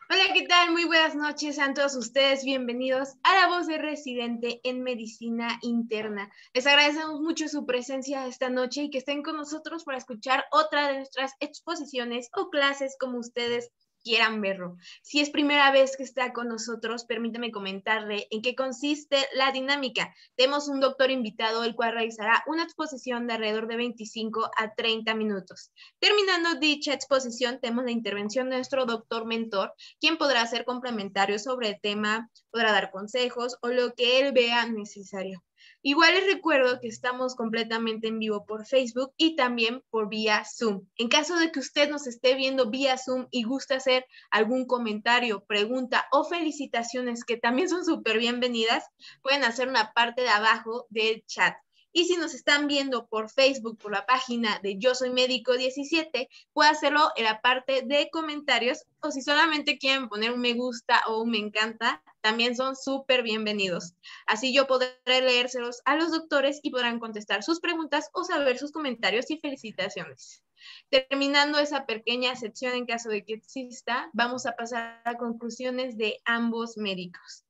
Hola, ¿qué tal? Muy buenas noches, sean todos ustedes bienvenidos a La Voz de Residente en Medicina Interna. Les agradecemos mucho su presencia esta noche y que estén con nosotros para escuchar otra de nuestras exposiciones o clases como ustedes quieran verlo. Si es primera vez que está con nosotros, permítame comentarle en qué consiste la dinámica. Tenemos un doctor invitado, el cual realizará una exposición de alrededor de 25 a 30 minutos. Terminando dicha exposición, tenemos la intervención de nuestro doctor mentor, quien podrá hacer comentarios sobre el tema, podrá dar consejos o lo que él vea necesario. Igual les recuerdo que estamos completamente en vivo por Facebook y también por vía Zoom. En caso de que usted nos esté viendo vía Zoom y guste hacer algún comentario, pregunta o felicitaciones, que también son súper bienvenidas, pueden hacer una parte de abajo del chat. Y si nos están viendo por Facebook, por la página de Yo Soy Médico 17, puede hacerlo en la parte de comentarios, o si solamente quieren poner un me gusta o un me encanta, también son súper bienvenidos. Así yo podré leérselos a los doctores y podrán contestar sus preguntas o saber sus comentarios y felicitaciones. Terminando esa pequeña sección, en caso de que exista, vamos a pasar a conclusiones de ambos médicos.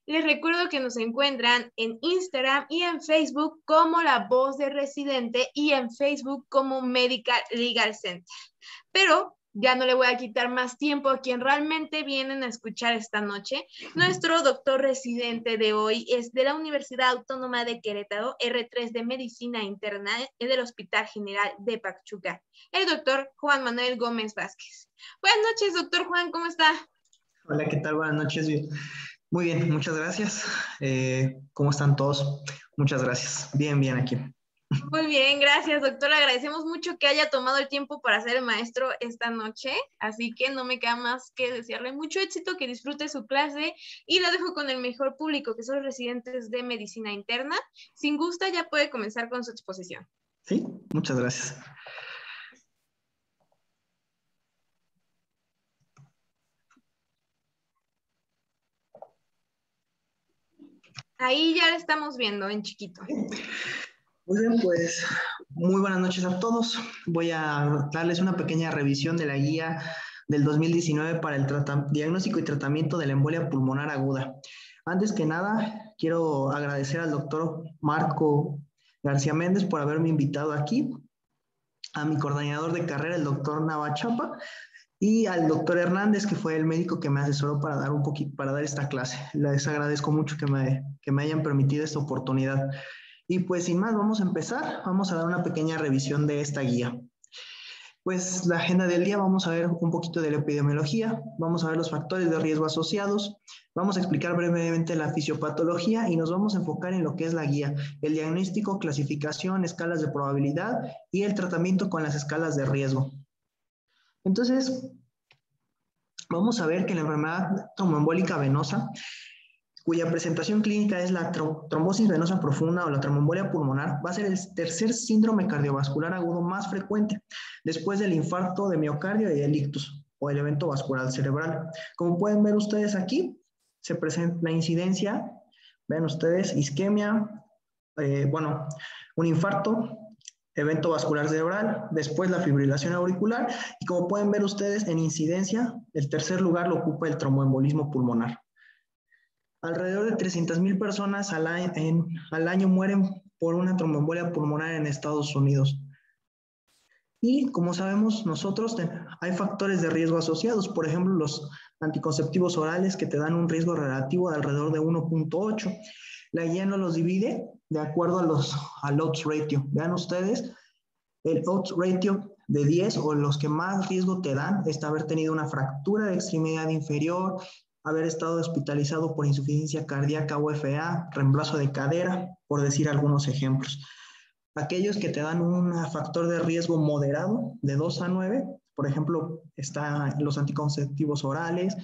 Les recuerdo que nos encuentran en Instagram y en Facebook como La Voz de Residente y en Facebook como Medical Legal Center. Pero ya no le voy a quitar más tiempo a quien realmente vienen a escuchar esta noche. Nuestro doctor residente de hoy es de la Universidad Autónoma de Querétaro, R3 de Medicina Interna del Hospital General de Pachuca, el doctor Juan Manuel Gómez Vázquez. Buenas noches, doctor Juan, ¿cómo está? Hola, ¿qué tal? Buenas noches. Muy bien, muchas gracias. ¿Cómo están todos? Muchas gracias. Bien, bien aquí. Muy bien, gracias, doctor. Agradecemos mucho que haya tomado el tiempo para ser el maestro esta noche, así que no me queda más que desearle mucho éxito, que disfrute su clase y la dejo con el mejor público, que son los residentes de medicina interna. Si gusta, ya puede comenzar con su exposición. Sí, muchas gracias. Ahí ya la estamos viendo en chiquito. Muy bien, pues muy buenas noches a todos. Voy a darles una pequeña revisión de la guía del 2019 para el diagnóstico y tratamiento de la embolia pulmonar aguda. Antes que nada, quiero agradecer al doctor Marco García Méndez por haberme invitado aquí, a mi coordinador de carrera, el doctor Navachapa, y al doctor Hernández, que fue el médico que me asesoró para dar un poquito, para dar esta clase. Les agradezco mucho que me hayan permitido esta oportunidad. Y pues sin más, vamos a empezar. Vamos a dar una pequeña revisión de esta guía. Pues la agenda del día, vamos a ver un poquito de la epidemiología, vamos a ver los factores de riesgo asociados, vamos a explicar brevemente la fisiopatología y nos vamos a enfocar en lo que es la guía, el diagnóstico, clasificación, escalas de probabilidad y el tratamiento con las escalas de riesgo. Entonces, vamos a ver que la enfermedad tromboembólica venosa, cuya presentación clínica es la trombosis venosa profunda o la tromboembolia pulmonar, va a ser el tercer síndrome cardiovascular agudo más frecuente, después del infarto de miocardio y el ictus, o el evento vascular cerebral. Como pueden ver ustedes aquí, se presenta la incidencia, vean ustedes, isquemia, un infarto, evento vascular cerebral, después la fibrilación auricular, y como pueden ver ustedes en incidencia, el tercer lugar lo ocupa el tromboembolismo pulmonar. Alrededor de 300,000 personas al año mueren por una tromboembolia pulmonar en Estados Unidos. Y como sabemos nosotros, hay factores de riesgo asociados, por ejemplo, los anticonceptivos orales que te dan un riesgo relativo de alrededor de 1.8. La guía nos los divide de acuerdo al odds ratio. Vean ustedes, el odds ratio de 10 o los que más riesgo te dan es haber tenido una fractura de extremidad inferior, haber estado hospitalizado por insuficiencia cardíaca o FA, reemplazo de cadera, por decir algunos ejemplos. Aquellos que te dan un factor de riesgo moderado de 2 a 9, por ejemplo, están los anticonceptivos orales,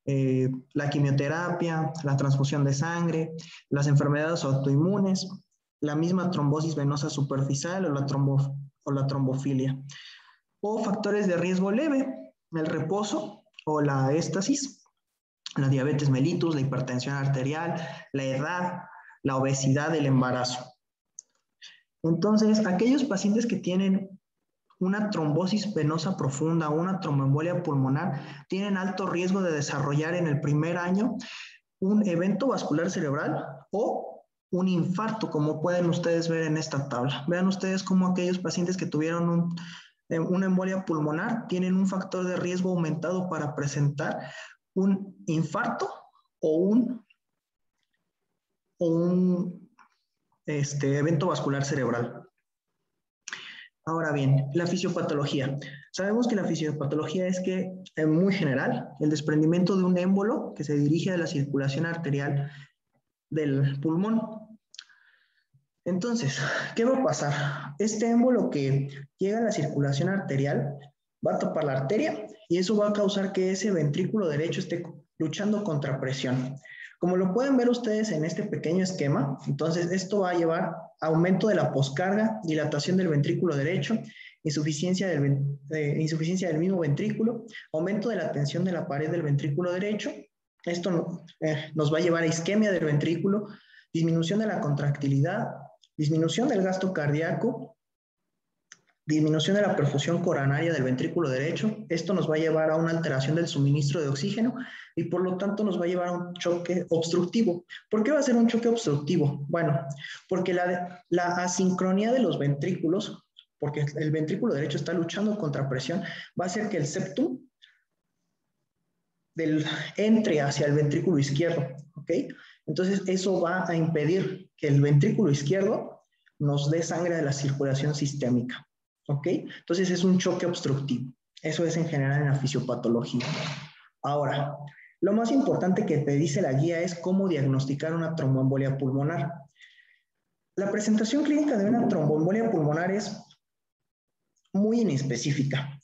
la quimioterapia, la transfusión de sangre, las enfermedades autoinmunes, la misma trombosis venosa superficial o la trombofilia. O factores de riesgo leve, el reposo o la éstasis, la diabetes mellitus, la hipertensión arterial, la edad, la obesidad, el embarazo. Entonces, aquellos pacientes que tienen una trombosis venosa profunda o una tromboembolia pulmonar tienen alto riesgo de desarrollar en el primer año un evento vascular cerebral o un infarto, como pueden ustedes ver en esta tabla. Vean ustedes cómo aquellos pacientes que tuvieron una embolia pulmonar tienen un factor de riesgo aumentado para presentar un infarto o un evento vascular cerebral. Ahora bien, la fisiopatología. Sabemos que la fisiopatología es que, en muy general, el desprendimiento de un émbolo que se dirige a la circulación arterial del pulmón. Entonces, ¿qué va a pasar? Este émbolo que llega a la circulación arterial va a tapar la arteria y eso va a causar que ese ventrículo derecho esté luchando contra presión. Como lo pueden ver ustedes en este pequeño esquema, entonces esto va a llevar a aumento de la poscarga, dilatación del ventrículo derecho, insuficiencia del mismo ventrículo, aumento de la tensión de la pared del ventrículo derecho. Esto nos va a llevar a isquemia del ventrículo, disminución de la contractilidad, disminución del gasto cardíaco, disminución de la perfusión coronaria del ventrículo derecho. Esto nos va a llevar a una alteración del suministro de oxígeno y por lo tanto nos va a llevar a un choque obstructivo. ¿Por qué va a ser un choque obstructivo? Bueno, porque la asincronía de los ventrículos, porque el ventrículo derecho está luchando contra presión, va a hacer que el septum entre hacia el ventrículo izquierdo, ¿ok? Entonces eso va a impedir que el ventrículo izquierdo nos dé sangre de la circulación sistémica, ¿ok? Entonces es un choque obstructivo. Eso es en general en la fisiopatología. Ahora, lo más importante que te dice la guía es cómo diagnosticar una tromboembolia pulmonar. La presentación clínica de una tromboembolia pulmonar es muy inespecífica.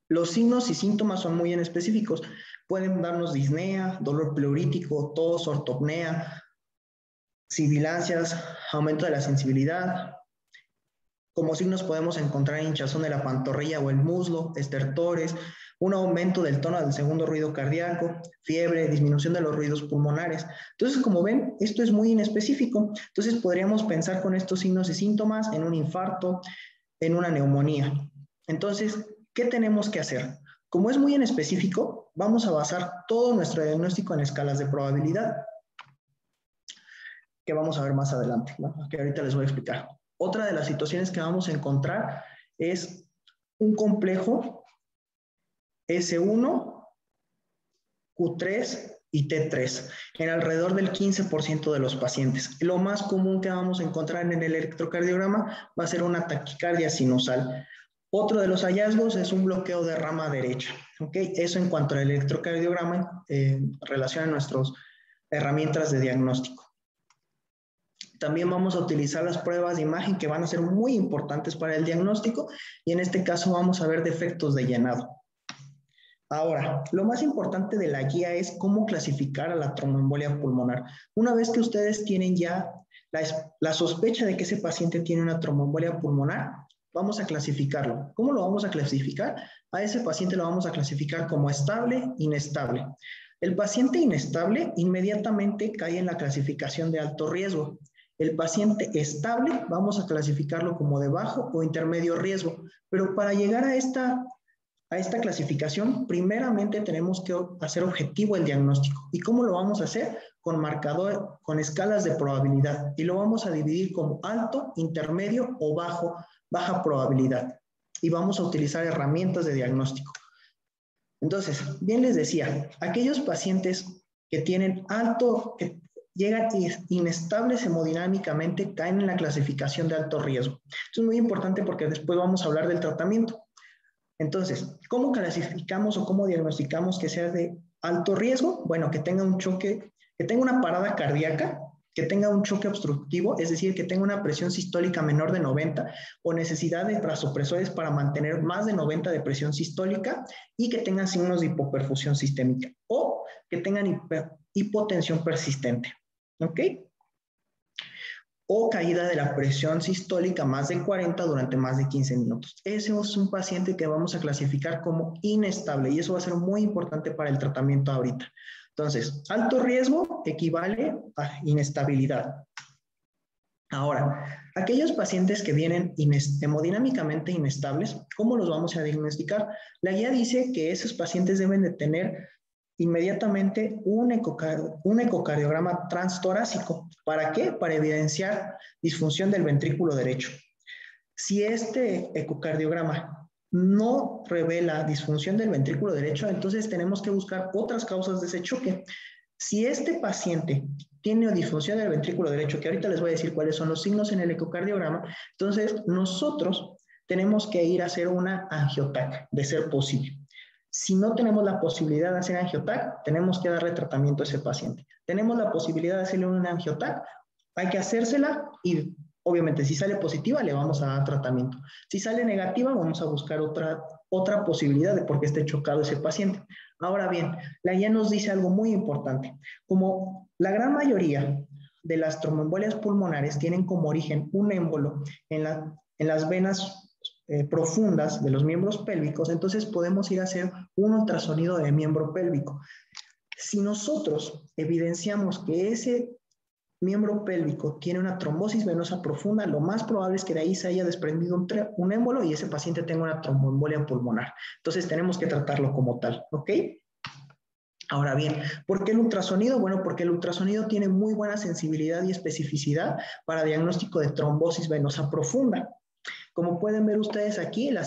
Los signos y síntomas son muy inespecíficos. Pueden darnos disnea, dolor pleurítico, tos, ortopnea, sibilancias, aumento de la sensibilidad. Como signos podemos encontrar hinchazón de la pantorrilla o el muslo, estertores, un aumento del tono del segundo ruido cardíaco, fiebre, disminución de los ruidos pulmonares. Entonces, como ven, esto es muy inespecífico. Entonces, podríamos pensar con estos signos y síntomas en un infarto, en una neumonía. Entonces, ¿qué tenemos que hacer? Como es muy inespecífico, vamos a basar todo nuestro diagnóstico en escalas de probabilidad, que vamos a ver más adelante, ¿no? Que ahorita les voy a explicar. Otra de las situaciones que vamos a encontrar es un complejo S1, Q3 y T3 en alrededor del 15% de los pacientes. Lo más común que vamos a encontrar en el electrocardiograma va a ser una taquicardia sinusal. Otro de los hallazgos es un bloqueo de rama derecha, ¿ok? Eso en cuanto al electrocardiograma en relación a nuestras herramientas de diagnóstico. También vamos a utilizar las pruebas de imagen que van a ser muy importantes para el diagnóstico y en este caso vamos a ver defectos de llenado. Ahora, lo más importante de la guía es cómo clasificar a la tromboembolia pulmonar. Una vez que ustedes tienen ya la sospecha de que ese paciente tiene una tromboembolia pulmonar, vamos a clasificarlo. ¿Cómo lo vamos a clasificar? A ese paciente lo vamos a clasificar como estable, inestable. El paciente inestable inmediatamente cae en la clasificación de alto riesgo. El paciente estable vamos a clasificarlo como de bajo o intermedio riesgo. Pero para llegar a esta clasificación, primeramente tenemos que hacer objetivo el diagnóstico. ¿Y cómo lo vamos a hacer? Con marcador, con escalas de probabilidad. Y lo vamos a dividir como alto, intermedio o baja probabilidad. Y vamos a utilizar herramientas de diagnóstico. Entonces, bien les decía, aquellos pacientes que tienen alto, que llegan inestables hemodinámicamente, caen en la clasificación de alto riesgo. Esto es muy importante porque después vamos a hablar del tratamiento. Entonces, ¿cómo clasificamos o cómo diagnosticamos que sea de alto riesgo? Bueno, que tenga un choque, que tenga una parada cardíaca, que tenga un choque obstructivo, es decir, que tenga una presión sistólica menor de 90 o necesidad de vasopresores para mantener más de 90 de presión sistólica y que tengan signos de hipoperfusión sistémica o que tengan hipotensión persistente, ¿ok? O caída de la presión sistólica más de 40 durante más de 15 minutos. Ese es un paciente que vamos a clasificar como inestable y eso va a ser muy importante para el tratamiento ahorita. Entonces, alto riesgo equivale a inestabilidad. Ahora, aquellos pacientes que vienen hemodinámicamente inestables, ¿cómo los vamos a diagnosticar? La guía dice que esos pacientes deben de tener inmediatamente un ecocardiograma transtorácico. ¿Para qué? Para evidenciar disfunción del ventrículo derecho. Si este ecocardiograma no revela disfunción del ventrículo derecho, entonces tenemos que buscar otras causas de ese choque. Si este paciente tiene disfunción del ventrículo derecho, que ahorita les voy a decir cuáles son los signos en el ecocardiograma, entonces nosotros tenemos que ir a hacer una angiotac, de ser posible. Si no tenemos la posibilidad de hacer angiotac, tenemos que darle tratamiento a ese paciente. Tenemos la posibilidad de hacerle una angiotac, hay que hacérsela y obviamente si sale positiva le vamos a dar tratamiento. Si sale negativa vamos a buscar otra posibilidad de por qué esté chocado ese paciente. Ahora bien, la guía nos dice algo muy importante. Como la gran mayoría de las tromboembolias pulmonares tienen como origen un émbolo en las venas profundas de los miembros pélvicos, entonces podemos ir a hacer un ultrasonido de miembro pélvico. Si nosotros evidenciamos que ese miembro pélvico tiene una trombosis venosa profunda, lo más probable es que de ahí se haya desprendido un émbolo y ese paciente tenga una tromboembolia pulmonar. Entonces tenemos que tratarlo como tal, ¿ok? Ahora bien, ¿por qué el ultrasonido? Bueno, porque el ultrasonido tiene muy buena sensibilidad y especificidad para diagnóstico de trombosis venosa profunda. Como pueden ver ustedes aquí, la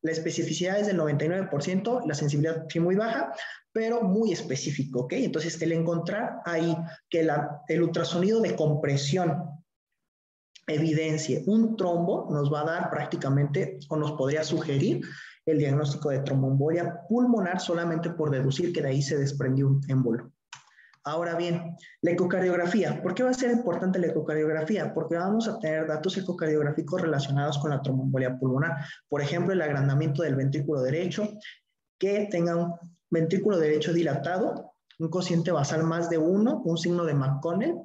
especificidad es del 99%, la sensibilidad sí muy baja, pero muy específico, ¿ok? Entonces, el encontrar ahí que el ultrasonido de compresión evidencie un trombo nos va a dar prácticamente, o nos podría sugerir el diagnóstico de tromboembolia pulmonar solamente por deducir que de ahí se desprendió un émbolo. Ahora bien, la ecocardiografía. ¿Por qué va a ser importante la ecocardiografía? Porque vamos a tener datos ecocardiográficos relacionados con la tromboembolia pulmonar. Por ejemplo, el agrandamiento del ventrículo derecho, que tenga un ventrículo derecho dilatado, un cociente basal más de 1, un signo de McConnell,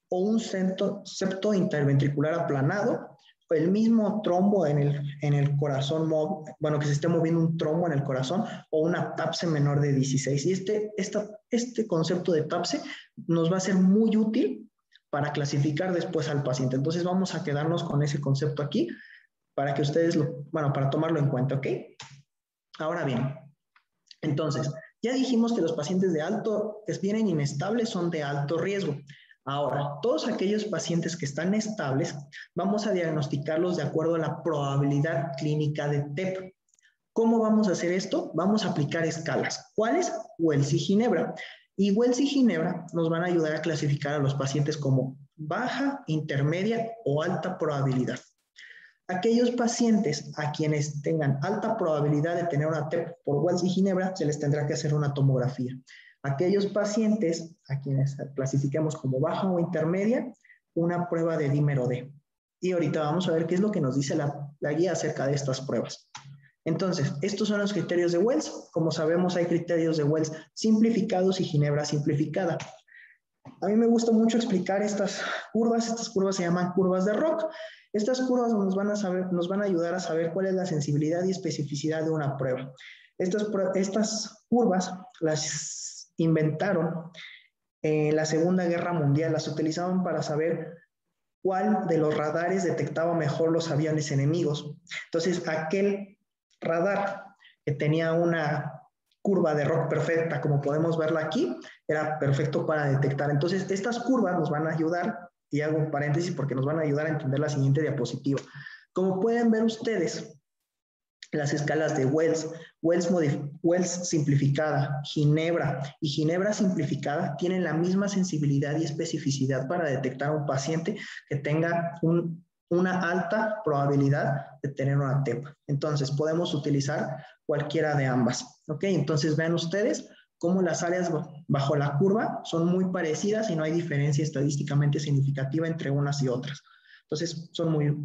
o un septo interventricular aplanado, o el mismo trombo en el corazón, bueno, que se esté moviendo un trombo en el corazón, o una TAPSE menor de 16. Y este concepto de TAPSE nos va a ser muy útil para clasificar después al paciente. Entonces vamos a quedarnos con ese concepto aquí para que ustedes, para tomarlo en cuenta, ¿ok? Ahora bien, entonces, ya dijimos que los pacientes que vienen inestables son de alto riesgo. Ahora, todos aquellos pacientes que están estables, vamos a diagnosticarlos de acuerdo a la probabilidad clínica de TEP. ¿Cómo vamos a hacer esto? Vamos a aplicar escalas. ¿Cuáles? Wells y Ginebra. Y Wells y Ginebra nos van a ayudar a clasificar a los pacientes como baja, intermedia o alta probabilidad. Aquellos pacientes a quienes tengan alta probabilidad de tener una TEP por Wells y Ginebra, se les tendrá que hacer una tomografía. Aquellos pacientes a quienes clasifiquemos como baja o intermedia, una prueba de dímero D. Y ahorita vamos a ver qué es lo que nos dice la guía acerca de estas pruebas. Entonces, estos son los criterios de Wells. Como sabemos, hay criterios de Wells simplificados y Ginebra simplificada. A mí me gusta mucho explicar estas curvas se llaman curvas de ROC. Estas curvas nos van a ayudar a saber cuál es la sensibilidad y especificidad de una prueba. Estas curvas las inventaron en la Segunda Guerra Mundial, las utilizaban para saber cuál de los radares detectaba mejor los aviones enemigos. Entonces, aquel radar que tenía una curva de ROC perfecta, como podemos verla aquí, era perfecto para detectar. Entonces, estas curvas nos van a ayudar, y hago un paréntesis porque nos van a ayudar a entender la siguiente diapositiva. Como pueden ver ustedes, las escalas de Wells simplificada, Ginebra y Ginebra simplificada tienen la misma sensibilidad y especificidad para detectar a un paciente que tenga una alta probabilidad de tener una TEP. Entonces, podemos utilizar cualquiera de ambas. ¿Ok? Entonces, vean ustedes cómo las áreas bajo la curva son muy parecidas y no hay diferencia estadísticamente significativa entre unas y otras. Entonces,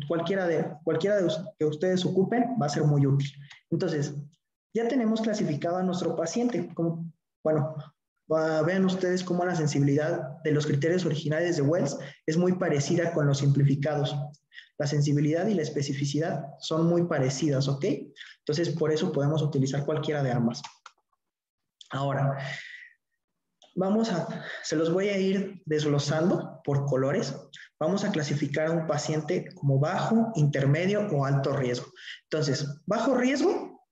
cualquiera de que ustedes ocupen va a ser muy útil. Entonces, ya tenemos clasificado a nuestro paciente. Vean ustedes cómo la sensibilidad de los criterios originales de Wells es muy parecida con los simplificados. La sensibilidad y la especificidad son muy parecidas, ¿ok? Entonces, por eso podemos utilizar cualquiera de ambas. Ahora, Se los voy a ir desglosando por colores. Vamos a clasificar a un paciente como bajo, intermedio o alto riesgo. Entonces, bajo riesgo,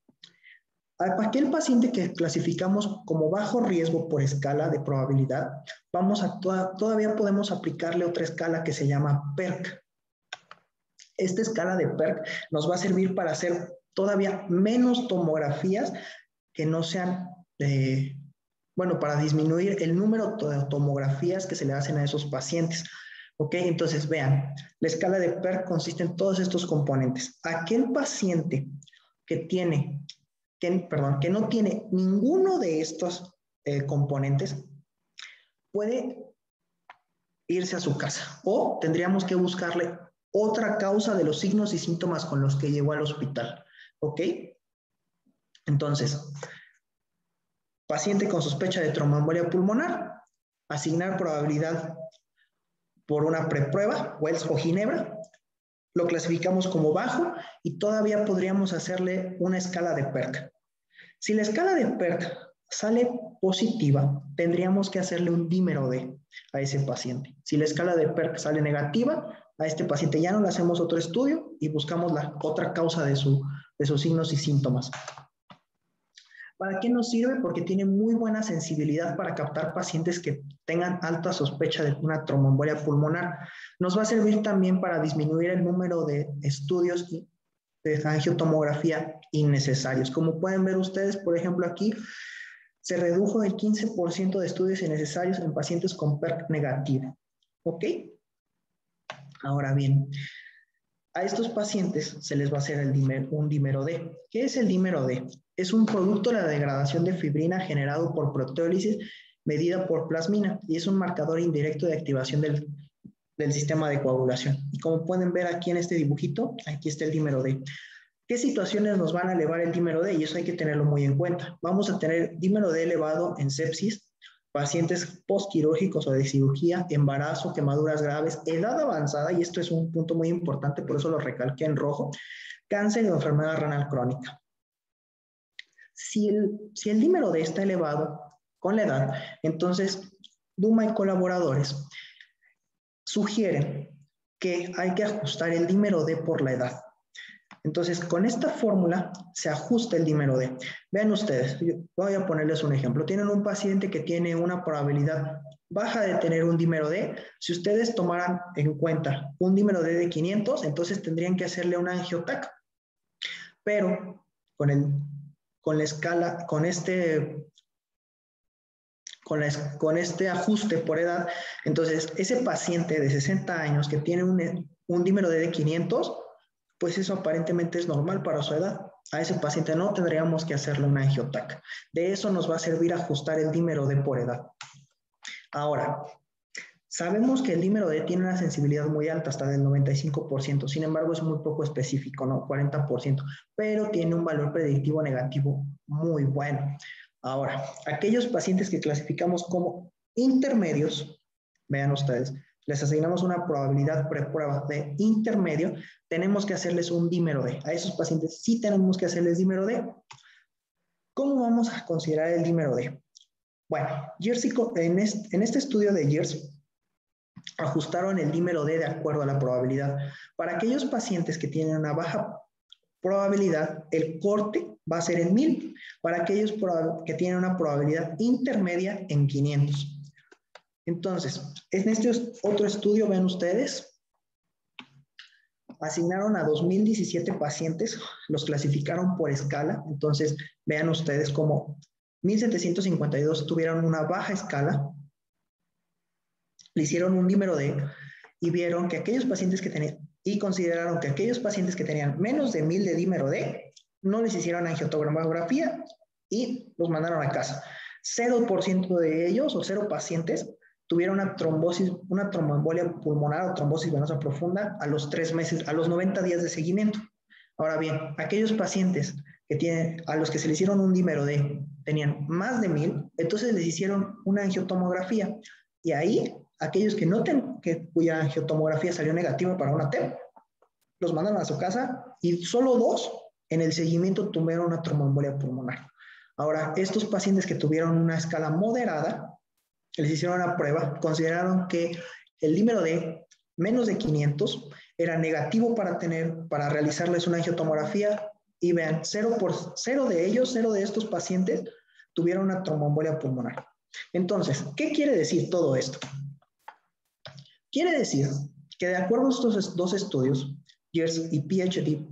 aquel paciente que clasificamos como bajo riesgo por escala de probabilidad, todavía podemos aplicarle otra escala que se llama PERC. Esta escala de PERC nos va a servir para hacer todavía menos tomografías que no sean, para disminuir el número de tomografías que se le hacen a esos pacientes. ¿Ok? Entonces, vean, la escala de PERC consiste en todos estos componentes. Aquel paciente que no tiene ninguno de estos componentes puede irse a su casa o tendríamos que buscarle otra causa de los signos y síntomas con los que llegó al hospital. ¿Ok? Entonces, paciente con sospecha de tromboembolia pulmonar, asignar probabilidad por una preprueba, Wells o Ginebra, lo clasificamos como bajo y todavía podríamos hacerle una escala de PERC. Si la escala de PERC sale positiva, tendríamos que hacerle un dímero D a ese paciente. Si la escala de PERC sale negativa, a este paciente ya no le hacemos otro estudio y buscamos la otra causa de sus signos y síntomas. ¿Para qué nos sirve? Porque tiene muy buena sensibilidad para captar pacientes que tengan alta sospecha de una tromboembolia pulmonar. Nos va a servir también para disminuir el número de estudios de angiotomografía innecesarios. Como pueden ver ustedes, por ejemplo, aquí se redujo el 15% de estudios innecesarios en pacientes con PERC negativo. ¿Ok? Ahora bien, a estos pacientes se les va a hacer un dímero D. ¿Qué es el dímero D? Es un producto de la degradación de fibrina generado por proteólisis medida por plasmina y es un marcador indirecto de activación del sistema de coagulación. Y como pueden ver aquí en este dibujito, aquí está el dímero D. ¿Qué situaciones nos van a elevar el dímero D? Y eso hay que tenerlo muy en cuenta. Vamos a tener dímero D elevado en sepsis, pacientes postquirúrgicos o de cirugía, embarazo, quemaduras graves, edad avanzada, y esto es un punto muy importante, por eso lo recalqué en rojo, cáncer o enfermedad renal crónica. Si el dímero D está elevado con la edad, entonces Duma y colaboradores sugieren que hay que ajustar el dímero D por la edad. Entonces, con esta fórmula se ajusta el dímero D. Vean ustedes, voy a ponerles un ejemplo. Tienen un paciente que tiene una probabilidad baja de tener un dímero D. Si ustedes tomaran en cuenta un dímero D de 500, entonces tendrían que hacerle una angiotac. Pero con la escala, con este ajuste por edad, entonces ese paciente de 60 años que tiene un dímero D de 500, pues eso aparentemente es normal para su edad. A ese paciente no tendríamos que hacerle una angiotac. De eso nos va a servir ajustar el dímero D por edad. Ahora, sabemos que el dímero D tiene una sensibilidad muy alta, hasta del 95%. Sin embargo, es muy poco específico, ¿no? 40%. Pero tiene un valor predictivo negativo muy bueno. Ahora, aquellos pacientes que clasificamos como intermedios, vean ustedes, les asignamos una probabilidad preprueba de intermedio, tenemos que hacerles un dímero D. A esos pacientes sí tenemos que hacerles dímero D. ¿Cómo vamos a considerar el dímero D? Bueno, en este estudio de Years, ajustaron el dímero D de acuerdo a la probabilidad. Para aquellos pacientes que tienen una baja probabilidad, el corte va a ser en 1000. Para aquellos que tienen una probabilidad intermedia, en 500. Entonces, en este otro estudio, ven ustedes, asignaron a 2017 pacientes, los clasificaron por escala. Entonces, vean ustedes cómo 1752 tuvieron una baja escala, le hicieron un dímero D y vieron que aquellos pacientes que tenían, y consideraron que aquellos pacientes que tenían menos de 1000 de dímero D, no les hicieron angiotomografía y los mandaron a casa. 0% de ellos, o 0 pacientes, tuvieron una trombosis, una tromboembolia pulmonar o trombosis venosa profunda a los 3 meses, a los 90 días de seguimiento. Ahora bien, aquellos pacientes a los que se les hicieron un dímero D tenían más de 1000, entonces les hicieron una angiotomografía. Y ahí, aquellos cuya angiotomografía salió negativa para una TEP, los mandaron a su casa y solo 2 en el seguimiento tuvieron una tromboembolia pulmonar. Ahora, estos pacientes que tuvieron una escala moderada, les hicieron una prueba, consideraron que el dímero D menos de 500 era negativo para realizarles una angiotomografía, y vean, 0 de estos pacientes tuvieron una tromboembolia pulmonar. Entonces, ¿qué quiere decir todo esto? Quiere decir que de acuerdo a estos dos estudios, YERS y PHD,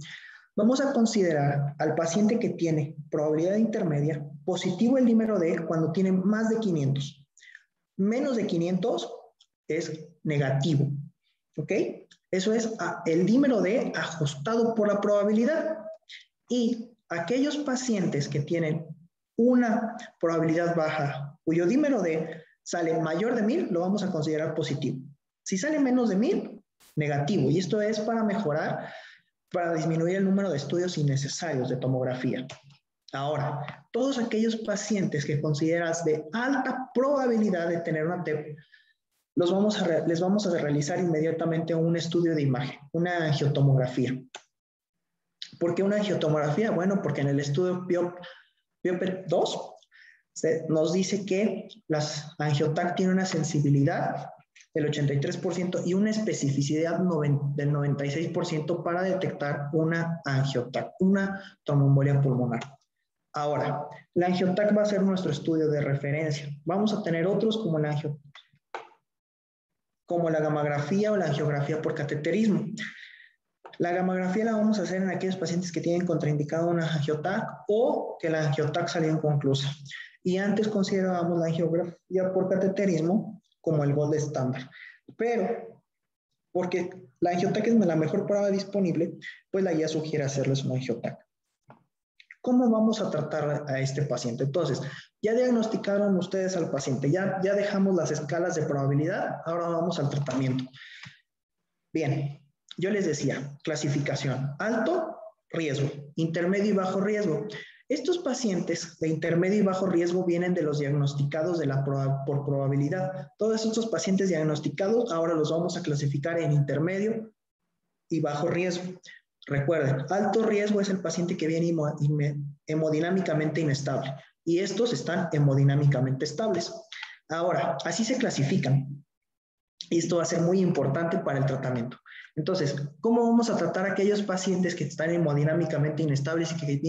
vamos a considerar al paciente que tiene probabilidad intermedia positivo el dímero D cuando tiene más de 500. Menos de 500 es negativo, ¿ok? Eso es el dímero D ajustado por la probabilidad. Y aquellos pacientes que tienen una probabilidad baja, cuyo dímero D sale mayor de 1000, lo vamos a considerar positivo. Si sale menos de 1000, negativo. Y esto es para mejorar, para disminuir el número de estudios innecesarios de tomografía. Ahora, todos aquellos pacientes que consideras de alta probabilidad de tener una TEP, les vamos a realizar inmediatamente un estudio de imagen, una angiotomografía. ¿Por qué una angiotomografía? Bueno, porque en el estudio PIOPET 2 nos dice que las angiotac tienen una sensibilidad del 83% y una especificidad del 96% para detectar una angiotac, una tromboembolia pulmonar. Ahora, la angiotac va a ser nuestro estudio de referencia. Vamos a tener otros como la gamografía o la angiografía por cateterismo. La gamografía la vamos a hacer en aquellos pacientes que tienen contraindicado una angiotac o que la angiotac salió inconclusa. Y antes considerábamos la angiografía por cateterismo como el gold estándar. Pero, porque la angiotac es la mejor prueba disponible, pues la guía sugiere hacerles una angiotac. ¿Cómo vamos a tratar a este paciente? Entonces, ya diagnosticaron ustedes al paciente, ya dejamos las escalas de probabilidad, ahora vamos al tratamiento. Bien, yo les decía, clasificación, alto riesgo, intermedio y bajo riesgo. Estos pacientes de intermedio y bajo riesgo vienen de los diagnosticados por probabilidad. Todos estos pacientes diagnosticados ahora los vamos a clasificar en intermedio y bajo riesgo. Recuerden, alto riesgo es el paciente que viene hemodinámicamente inestable y estos están hemodinámicamente estables. Ahora, así se clasifican. Y esto va a ser muy importante para el tratamiento. Entonces, ¿cómo vamos a tratar a aquellos pacientes que están hemodinámicamente inestables y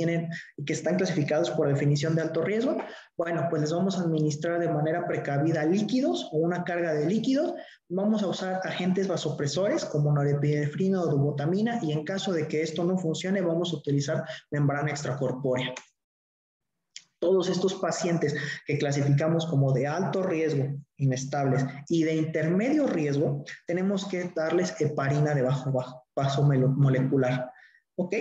que están clasificados por definición de alto riesgo? Bueno, pues les vamos a administrar de manera precavida líquidos o una carga de líquidos. Vamos a usar agentes vasopresores como norepinefrina o dubutamina y en caso de que esto no funcione, vamos a utilizar membrana extracorpórea. Todos estos pacientes que clasificamos como de alto riesgo, inestables, y de intermedio riesgo, tenemos que darles heparina de bajo paso molecular. ¿Ok?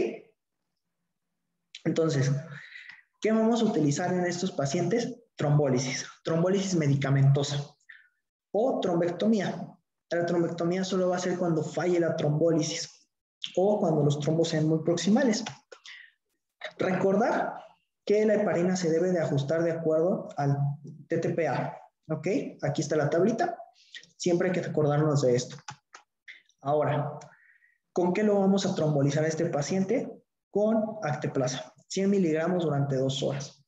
Entonces, ¿qué vamos a utilizar en estos pacientes? Trombólisis medicamentosa o trombectomía. La trombectomía solo va a ser cuando falle la trombólisis o cuando los trombos sean muy proximales. Recordar que la heparina se debe de ajustar de acuerdo al TTPA, ¿ok? Aquí está la tablita, siempre hay que recordarnos de esto. Ahora, ¿con qué lo vamos a trombolizar a este paciente? Con acteplasa, 100 miligramos durante 2 horas,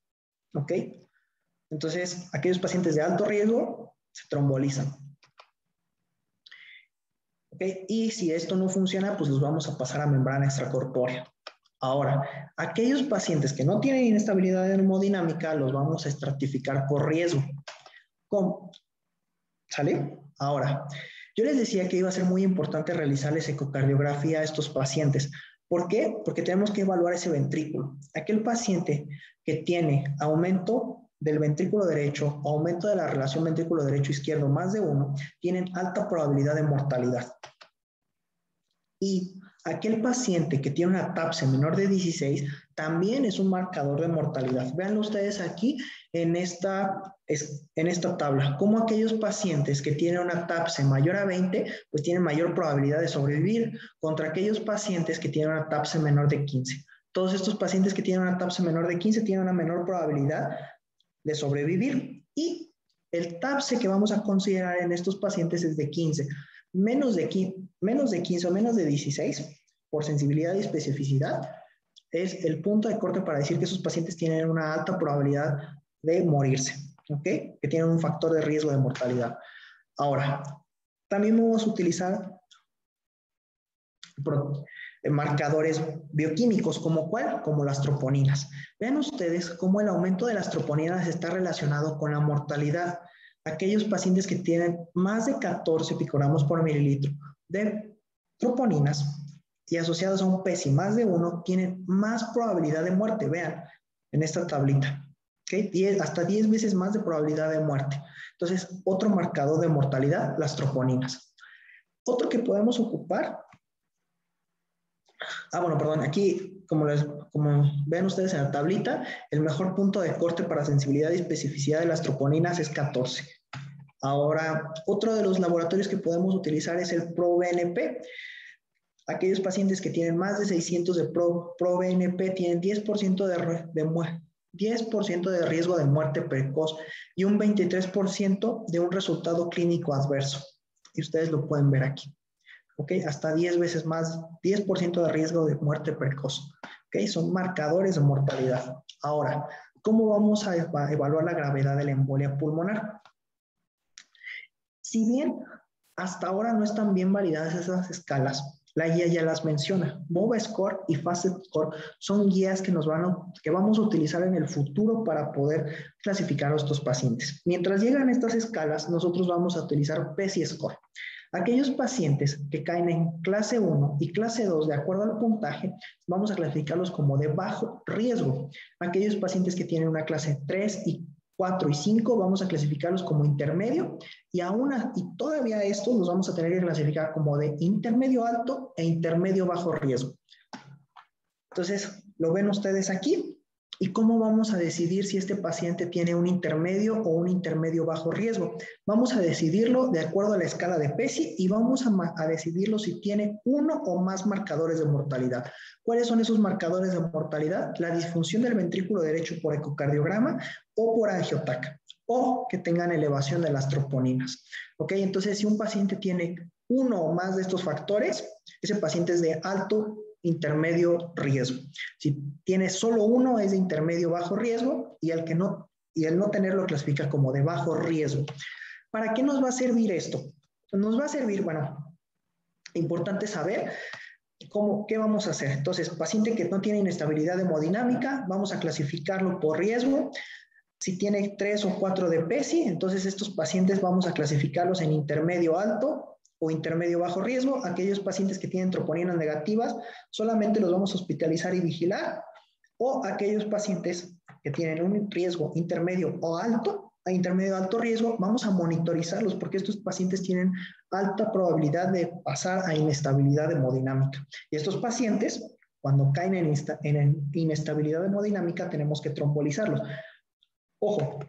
¿ok? Entonces, aquellos pacientes de alto riesgo se trombolizan. ¿Ok? Y si esto no funciona, pues los vamos a pasar a membrana extracorpórea. Ahora, aquellos pacientes que no tienen inestabilidad hemodinámica los vamos a estratificar por riesgo. ¿Cómo? ¿Sale? Ahora, yo les decía que iba a ser muy importante realizarles ecocardiografía a estos pacientes. ¿Por qué? Porque tenemos que evaluar ese ventrículo. Aquel paciente que tiene aumento del ventrículo derecho, aumento de la relación ventrículo derecho-izquierdo más de 1, tienen alta probabilidad de mortalidad. Y aquel paciente que tiene una TAPSE menor de 16 también es un marcador de mortalidad. Veanlo ustedes aquí en esta tabla, como aquellos pacientes que tienen una TAPSE mayor a 20, pues tienen mayor probabilidad de sobrevivir contra aquellos pacientes que tienen una TAPSE menor de 15. Todos estos pacientes que tienen una TAPSE menor de 15 tienen una menor probabilidad de sobrevivir. Y el TAPSE que vamos a considerar en estos pacientes es de 15. Menos de 15 o menos de 16, por sensibilidad y especificidad, es el punto de corte para decir que esos pacientes tienen una alta probabilidad de morirse. ¿ok? Que tienen un factor de riesgo de mortalidad. Ahora, también vamos a utilizar marcadores bioquímicos, ¿como cuál? Como las troponinas. Vean ustedes cómo el aumento de las troponinas está relacionado con la mortalidad. Aquellos pacientes que tienen más de 14 picogramos por mililitro de troponinas y asociados a un PESI más de 1, tienen más probabilidad de muerte. Vean en esta tablita, ¿okay? Hasta 10 veces más de probabilidad de muerte. Entonces, otro marcador de mortalidad, las troponinas. Otro que podemos ocupar, bueno, perdón, aquí, como ven ustedes en la tablita, el mejor punto de corte para sensibilidad y especificidad de las troponinas es 14. Ahora, otro de los laboratorios que podemos utilizar es el ProBNP. Aquellos pacientes que tienen más de 600 de ProBNP tienen 10% de riesgo de muerte precoz y un 23% de un resultado clínico adverso. Y ustedes lo pueden ver aquí. ¿Ok? Hasta 10 veces más, 10% de riesgo de muerte precoz. ¿Ok? Son marcadores de mortalidad. Ahora, ¿cómo vamos a evaluar la gravedad de la embolia pulmonar? Si bien hasta ahora no están bien validadas esas escalas, la guía ya las menciona. BOVA Score y FACET Score son guías que vamos a utilizar en el futuro para poder clasificar a estos pacientes. Mientras llegan estas escalas, nosotros vamos a utilizar PESI Score. Aquellos pacientes que caen en clase 1 y clase 2, de acuerdo al puntaje, vamos a clasificarlos como de bajo riesgo. Aquellos pacientes que tienen una clase 3 y 4 y 5, vamos a clasificarlos como intermedio y todavía estos los vamos a tener que clasificar como de intermedio alto e intermedio bajo riesgo. Entonces, ¿lo ven ustedes aquí? ¿Y cómo vamos a decidir si este paciente tiene un intermedio o un intermedio bajo riesgo? Vamos a decidirlo de acuerdo a la escala de PESI y vamos a decidirlo si tiene uno o más marcadores de mortalidad. ¿Cuáles son esos marcadores de mortalidad? La disfunción del ventrículo derecho por ecocardiograma o por angiotaca, o que tengan elevación de las troponinas. ¿Ok? Entonces, si un paciente tiene uno o más de estos factores, ese paciente es de alto intermedio riesgo. Si tiene solo uno es de intermedio bajo riesgo y el no tenerlo clasifica como de bajo riesgo. ¿Para qué nos va a servir esto? Nos va a servir, bueno, importante saber qué vamos a hacer. Entonces, paciente que no tiene inestabilidad hemodinámica, vamos a clasificarlo por riesgo. Si tiene 3 o 4 de PESI, entonces estos pacientes vamos a clasificarlos en intermedio alto o intermedio bajo riesgo. Aquellos pacientes que tienen troponinas negativas, solamente los vamos a hospitalizar y vigilar. O aquellos pacientes que tienen un riesgo intermedio o alto, a intermedio alto riesgo, vamos a monitorizarlos porque estos pacientes tienen alta probabilidad de pasar a inestabilidad hemodinámica. Y estos pacientes, cuando caen en inestabilidad hemodinámica, tenemos que trombolizarlos. Ojo,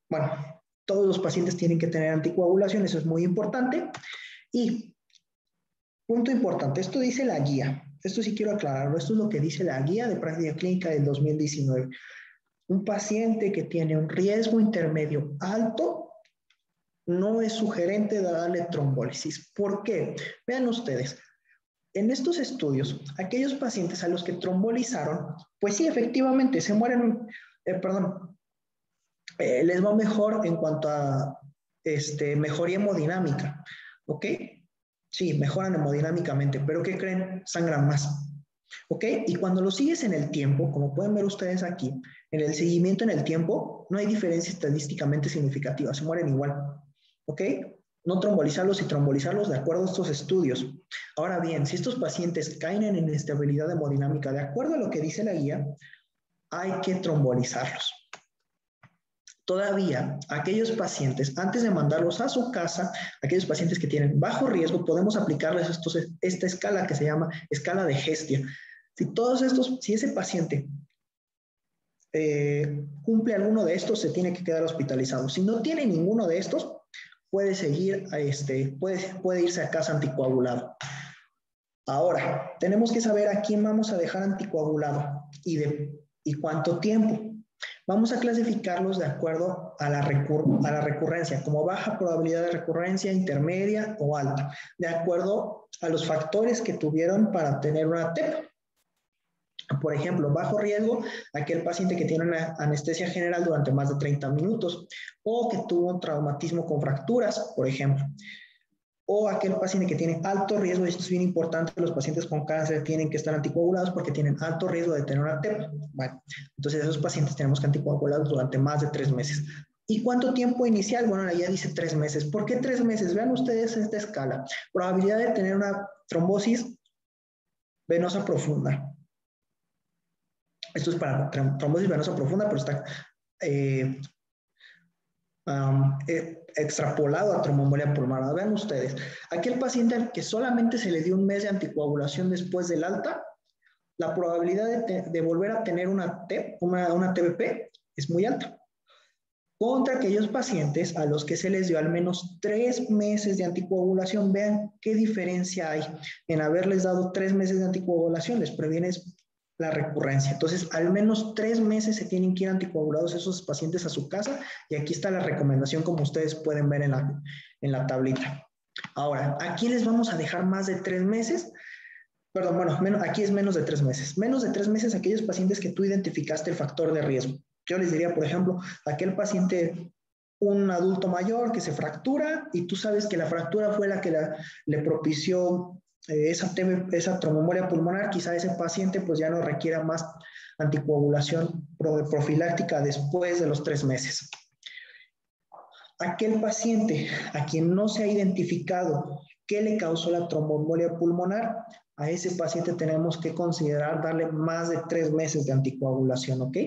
bueno, todos los pacientes tienen que tener anticoagulación, eso es muy importante. Y, punto importante, esto dice la guía, esto sí quiero aclararlo, esto es lo que dice la guía de práctica clínica del 2019. Un paciente que tiene un riesgo intermedio alto no es sugerente de darle trombólisis. ¿Por qué? Vean ustedes, en estos estudios, aquellos pacientes a los que trombolizaron, pues sí, efectivamente, se mueren, les va mejor en cuanto a mejoría hemodinámica, ¿ok? Sí, mejoran hemodinámicamente, pero ¿qué creen? Sangran más, ¿ok? Y cuando lo sigues en el tiempo, como pueden ver ustedes aquí, en el seguimiento en el tiempo, no hay diferencia estadísticamente significativa, se mueren igual, ¿ok? No trombolizarlos y trombolizarlos de acuerdo a estos estudios. Ahora bien, si estos pacientes caen en inestabilidad hemodinámica, de acuerdo a lo que dice la guía, hay que trombolizarlos. Todavía, aquellos pacientes, antes de mandarlos a su casa, aquellos pacientes que tienen bajo riesgo, podemos aplicarles esta escala que se llama escala de Hestia. Si ese paciente cumple alguno de estos, se tiene que quedar hospitalizado. Si no tiene ninguno de estos, puede seguir, puede irse a casa anticoagulado. Ahora, tenemos que saber a quién vamos a dejar anticoagulado y cuánto tiempo. Vamos a clasificarlos de acuerdo a la recurrencia, como baja probabilidad de recurrencia, intermedia o alta, de acuerdo a los factores que tuvieron para tener una TEP. Por ejemplo, bajo riesgo, aquel paciente que tiene una anestesia general durante más de 30 minutos o que tuvo un traumatismo con fracturas, por ejemplo. O aquel paciente que tiene alto riesgo, y esto es bien importante, los pacientes con cáncer tienen que estar anticoagulados porque tienen alto riesgo de tener una TEP. Bueno, entonces esos pacientes tenemos que anticoagularlos durante más de 3 meses. ¿Y cuánto tiempo inicial? Bueno, la guía dice 3 meses. ¿Por qué 3 meses? Vean ustedes esta escala. Probabilidad de tener una trombosis venosa profunda. Esto es para trombosis venosa profunda, pero está extrapolado a tromboembolia pulmonar. Vean ustedes, aquel paciente al que solamente se le dio un mes de anticoagulación después del alta, la probabilidad de volver a tener una TEP, una TBP, es muy alta. Contra aquellos pacientes a los que se les dio al menos 3 meses de anticoagulación, vean qué diferencia hay en haberles dado 3 meses de anticoagulación, les previenes la recurrencia. Entonces, al menos 3 meses se tienen que ir anticoagulados esos pacientes a su casa, y aquí está la recomendación, como ustedes pueden ver en la tablita. Ahora, ¿a quién les vamos a dejar más de 3 meses? Perdón, bueno, aquí es menos de 3 meses. Menos de 3 meses aquellos pacientes que tú identificaste el factor de riesgo. Yo les diría, por ejemplo, aquel paciente, un adulto mayor que se fractura y tú sabes que la fractura fue la que le propició esa tromboembolia pulmonar, quizá ese paciente pues ya no requiera más anticoagulación profiláctica después de los 3 meses. Aquel paciente a quien no se ha identificado qué le causó la tromboembolia pulmonar, a ese paciente tenemos que considerar darle más de 3 meses de anticoagulación, ¿ok?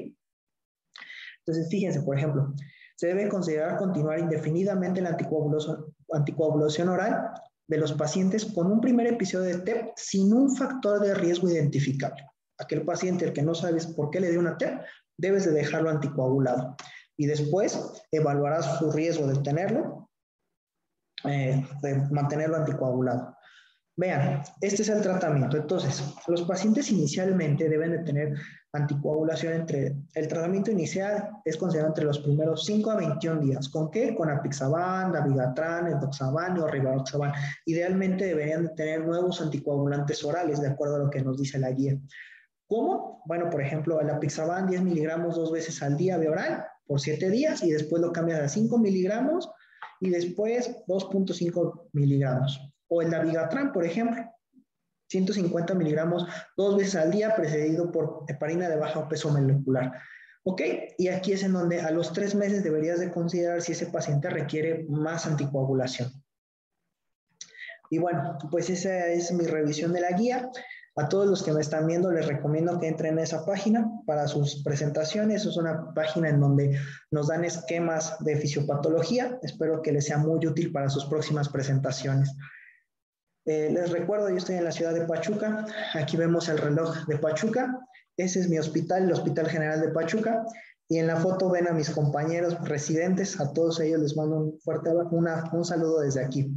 Entonces, fíjense, por ejemplo, se debe considerar continuar indefinidamente la anticoagulación oral de los pacientes con un primer episodio de TEP sin un factor de riesgo identificable. Aquel paciente al que no sabes por qué le dio una TEP, debes de dejarlo anticoagulado. Y después evaluarás su riesgo de tenerlo, de mantenerlo anticoagulado. Vean, este es el tratamiento. Entonces, los pacientes inicialmente deben de tener anticoagulación el tratamiento inicial es considerado entre los primeros 5 a 21 días. ¿Con qué? Con apixaban, dabigatran, endoxaban o rivaroxaban. Idealmente deberían de tener nuevos anticoagulantes orales, de acuerdo a lo que nos dice la guía. ¿Cómo? Bueno, por ejemplo, el apixaban 10 miligramos 2 veces al día vía oral por 7 días y después lo cambias a 5 miligramos y después 2.5 miligramos. O el dabigatran, por ejemplo, 150 miligramos 2 veces al día, precedido por heparina de bajo peso molecular. ¿Ok? Y aquí es en donde a los 3 meses deberías de considerar si ese paciente requiere más anticoagulación. Y bueno, pues esa es mi revisión de la guía. A todos los que me están viendo les recomiendo que entren a esa página para sus presentaciones. Es una página en donde nos dan esquemas de fisiopatología. Espero que les sea muy útil para sus próximas presentaciones. Les recuerdo, yo estoy en la ciudad de Pachuca. Aquí vemos el reloj de Pachuca. Ese es mi hospital, el Hospital General de Pachuca. Y en la foto ven a mis compañeros residentes. A todos ellos les mando un fuerte un saludo desde aquí.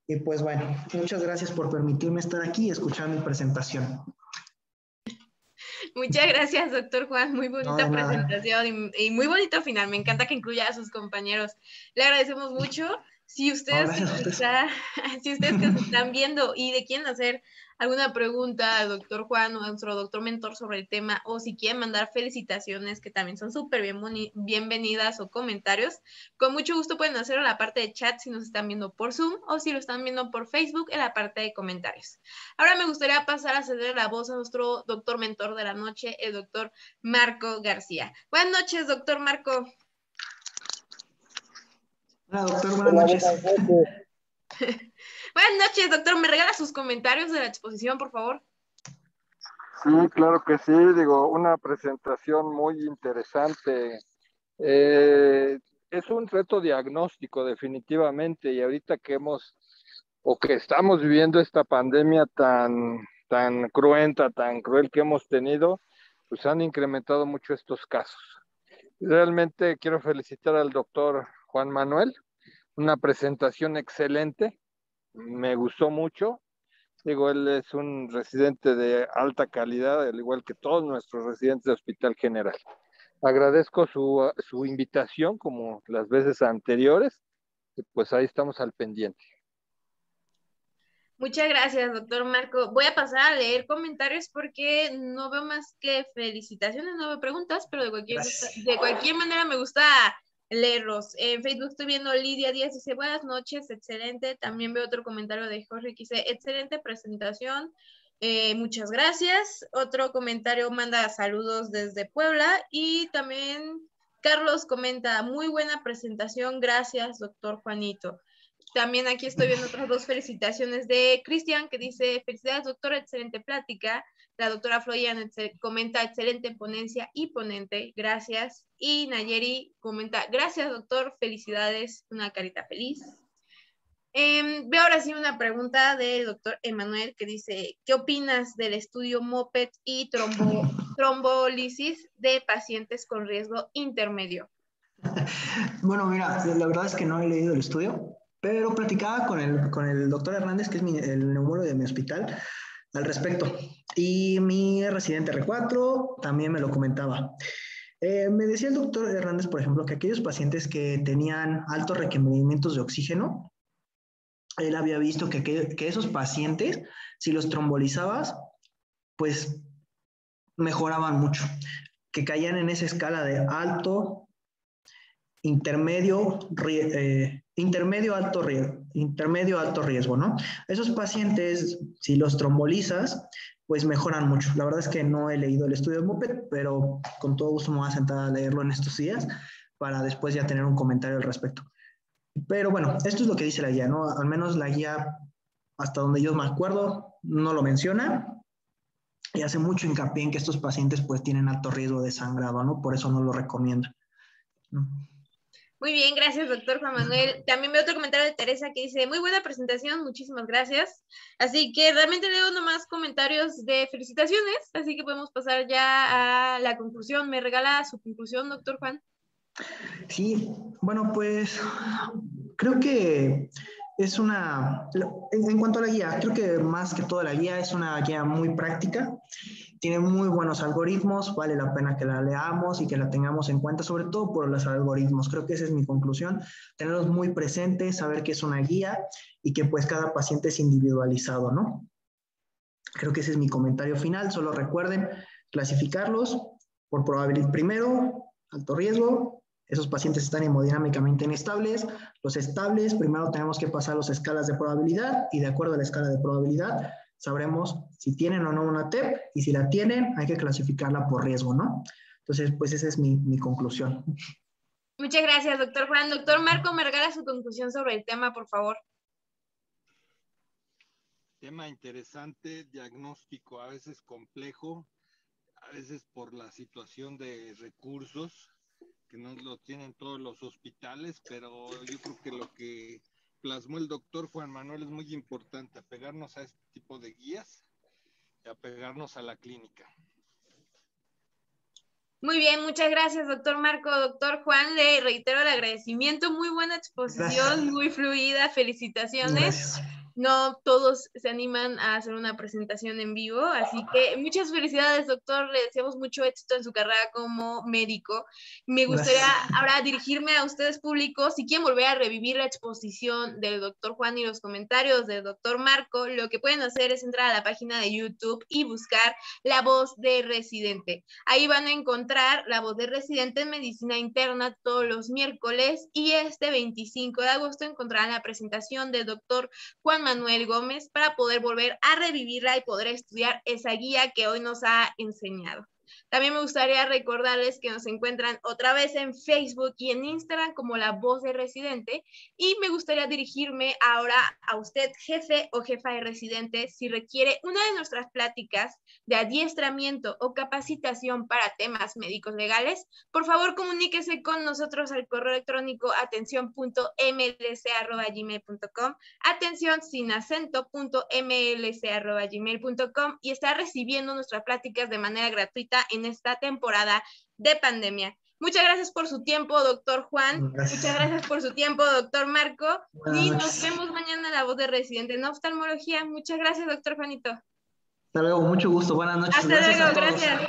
Y pues bueno, muchas gracias por permitirme estar aquí y escuchar mi presentación. Muchas gracias, doctor Juan. Muy bonita presentación y muy bonito final. Me encanta que incluya a sus compañeros. Le agradecemos mucho. Si ustedes, que nos están viendo y de quieren hacer alguna pregunta al doctor Juan o a nuestro doctor mentor sobre el tema, o si quieren mandar felicitaciones, que también son súper bienvenidas, o comentarios, con mucho gusto pueden hacerlo en la parte de chat si nos están viendo por Zoom o si lo están viendo por Facebook en la parte de comentarios. Ahora me gustaría pasar a ceder la voz a nuestro doctor mentor de la noche, el doctor Marco García. Buenas noches, doctor Marco. Hola, doctor, buenas noches. Buenas noches, doctor. ¿Me regala sus comentarios de la exposición, por favor? Sí, claro que sí. Digo, una presentación muy interesante. Es un reto diagnóstico, definitivamente, y ahorita que estamos viviendo esta pandemia tan cruenta, tan cruel que hemos tenido, pues han incrementado mucho estos casos. Realmente quiero felicitar al doctor Juan Manuel, una presentación excelente, me gustó mucho. Digo, él es un residente de alta calidad, al igual que todos nuestros residentes de Hospital General. Agradezco su invitación, como las veces anteriores, y pues ahí estamos al pendiente. Muchas gracias, doctor Marco. Voy a pasar a leer comentarios porque no veo más que felicitaciones, no veo preguntas, pero Gracias. de cualquier manera me gusta leerlos. En Facebook estoy viendo Lidia Díaz, dice buenas noches, excelente. También veo otro comentario de Jorge que dice excelente presentación. Muchas gracias. Otro comentario manda saludos desde Puebla y también Carlos comenta muy buena presentación, gracias, doctor Juanito. También aquí estoy viendo otras dos felicitaciones de Cristian, que dice, felicidades doctora, excelente plática. La doctora Florian comenta, excelente ponencia y ponente, gracias. Y Nayeri comenta, gracias doctor, felicidades, una carita feliz. Veo ahora sí una pregunta del doctor Emanuel que dice, ¿qué opinas del estudio MOPET y trombolisis de pacientes con riesgo intermedio? Bueno, mira, la verdad es que no he leído el estudio, pero platicaba con el doctor Hernández, que es el neumólogo de mi hospital, al respecto. Y mi residente R4 también me lo comentaba. Me decía el doctor Hernández, por ejemplo, que aquellos pacientes que tenían altos requerimientos de oxígeno, él había visto que esos pacientes, si los trombolizabas, pues mejoraban mucho, que caían en esa escala de alto, intermedio, alto riesgo, ¿no? Esos pacientes, si los trombolizas, pues mejoran mucho. La verdad es que no he leído el estudio de MOPET, pero con todo gusto me voy a sentar a leerlo en estos días para después ya tener un comentario al respecto. Pero bueno, esto es lo que dice la guía, ¿no? Al menos la guía, hasta donde yo me acuerdo, no lo menciona y hace mucho hincapié en que estos pacientes pues tienen alto riesgo de sangrado, ¿no? Por eso no lo recomienda, ¿no? Muy bien, gracias, doctor Juan Manuel. También veo otro comentario de Teresa que dice, muy buena presentación, muchísimas gracias. Así que realmente leo nomás comentarios de felicitaciones, así que podemos pasar ya a la conclusión. ¿Me regala su conclusión, doctor Juan? Sí, bueno, pues creo que es en cuanto a la guía, creo que más que todo la guía es una guía muy práctica, tiene muy buenos algoritmos, vale la pena que la leamos y que la tengamos en cuenta, sobre todo por los algoritmos. Creo que esa es mi conclusión, tenerlos muy presentes, saber que es una guía y que pues cada paciente es individualizado, ¿no? Creo que ese es mi comentario final, solo recuerden clasificarlos por probabilidad. Primero, alto riesgo, esos pacientes están hemodinámicamente inestables. Los estables, primero tenemos que pasar las escalas de probabilidad y de acuerdo a la escala de probabilidad sabremos si tienen o no una TEP y si la tienen hay que clasificarla por riesgo, ¿no? Entonces, pues esa es mi conclusión. Muchas gracias, doctor Juan. Doctor Marco, me regala su conclusión sobre el tema, por favor. Tema interesante, diagnóstico a veces complejo, a veces por la situación de recursos que no lo tienen todos los hospitales, pero yo creo que lo que plasmó el doctor Juan Manuel es muy importante, apegarnos a este tipo de guías y apegarnos a la clínica. Muy bien, muchas gracias, doctor Marco. Doctor Juan, le reitero el agradecimiento. Muy buena exposición, Gracias. muy fluida. Felicitaciones. Gracias. No todos se animan a hacer una presentación en vivo, así que muchas felicidades, doctor. Le deseamos mucho éxito en su carrera como médico. Me gustaría Gracias. ahora dirigirme a ustedes públicos. Si quieren volver a revivir la exposición del doctor Juan y los comentarios del doctor Marco, lo que pueden hacer es entrar a la página de YouTube y buscar La Voz de Residente. Ahí van a encontrar La Voz de Residente en Medicina Interna todos los miércoles y este 25 de agosto encontrarán la presentación del doctor Juan Manuel Gómez para poder volver a revivirla y poder estudiar esa guía que hoy nos ha enseñado. También me gustaría recordarles que nos encuentran otra vez en Facebook y en Instagram como La Voz de Residente y me gustaría dirigirme ahora a usted, jefe o jefa de residente, si requiere una de nuestras pláticas de adiestramiento o capacitación para temas médicos legales, por favor comuníquese con nosotros al correo electrónico atención.mlc@gmail.com, atención sin acento.mlc@gmail.com y está recibiendo nuestras pláticas de manera gratuita en esta temporada de pandemia. Muchas gracias por su tiempo, doctor Juan. Gracias. Muchas gracias por su tiempo, doctor Marco. Buenas Y noches. nos vemos mañana en La Voz de Residente en Oftalmología. Muchas gracias, doctor Juanito. Hasta luego, mucho gusto. Buenas noches. Hasta Gracias luego, a todos. gracias.